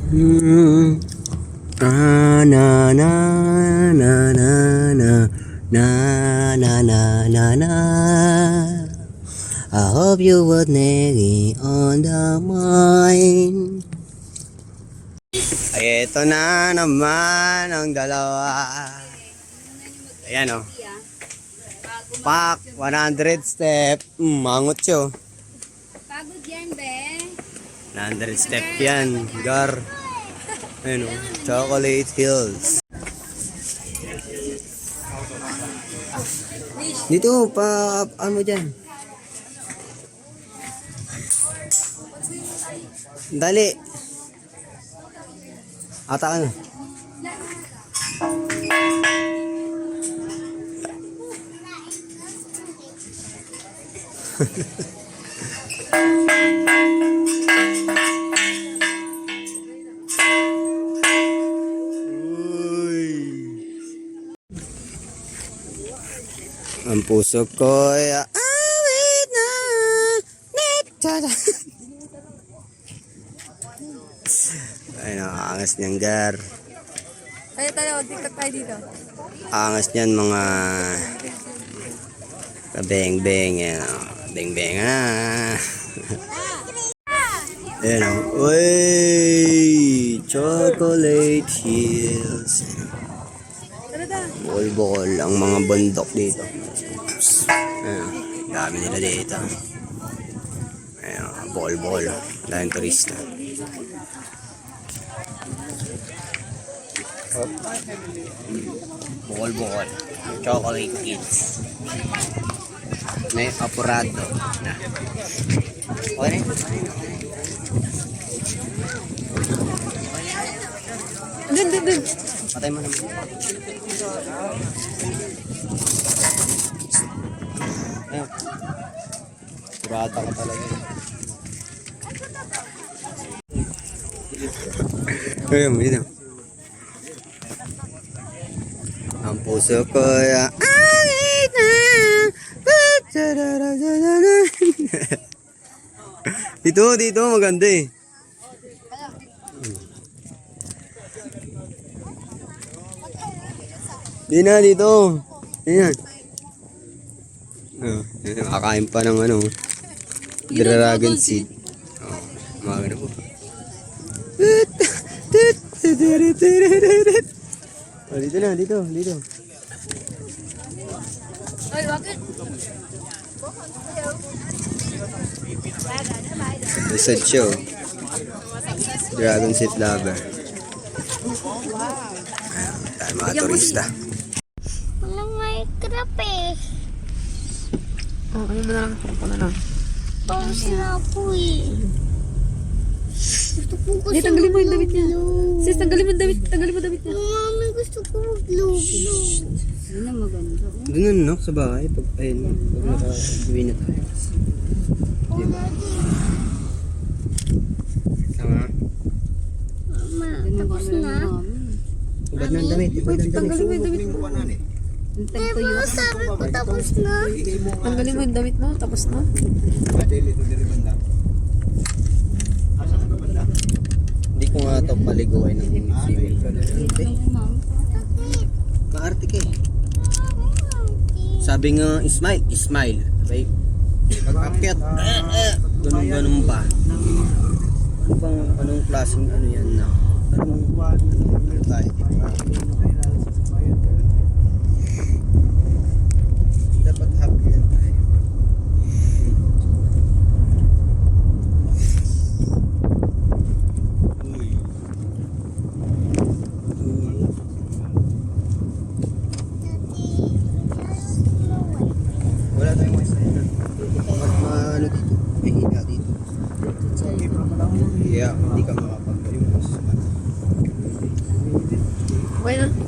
Mm. Na na na na na na na na na na. I hope you would naggy on the mind. Ay, eto na naman ang dalawa. Ayan o. Pak, 100 step. Mangot siya. Pagod yan, be. 100 step yan. Gar. Ayan o. Chocolate Hills. Dito, pa, ano dyan? Dali. Ata ka na. Ang puso ko ay awit na netada. Ay, nakaangas niyang gar. Kaya tayo, tiktok tayo dito. Angas niyan mga kabeng-beng. Beng-beng na. Ayan o. Uy! Chocolate Hills. Bukol-bukol ang mga bundok dito. Ayan, dami nila dito. Ayan, bukol-bukol. Daming turista. Bukol-bukol. Chocolate Hills. May apurado na. Okay na? Dun. Patay mo naman. Ayun. Kurata ka talaga. Ayun, dito. Ang puso ko ay angit na. Dito, maganda eh. Dito. Ayan. Nakakain pa ng ano, dragon seed. Mga ganun po. Dito. Ay, bakit? Resort show. Dragon seed lover. Ayan, tayo mga turista. Walang may crap eh. Oh, ano na lang? Paus na ako eh. Gusto ko kasi Tanggalin mo yung damit niya. mag-glow. Sis, tanggalin mo yung damit niya. Mami, gusto ko mag-glow. Yun ang maganda. Doon no, sa bahay. Pag naka-uwi na tayo. Diba? Tama. Mama, tapos na. Ibad ng damit. Tanggalin mo yung damit mo. Diba, sabi ko tapos na. Tanggalin mo yung damit mo, tapos na. Hindi ko nga ito paliguay ng swimming pool. Kaarte ka eh. Sabi nga, smile. Sabay, pag-akyat, ganun pa. Anong klaseng ano yan na? Ano tayo? Dapat happy yan tayo. Wala tayong may sa'yo na. Ano dito? May higa dito. Kaya hindi ka makapag-ayos. Okay na.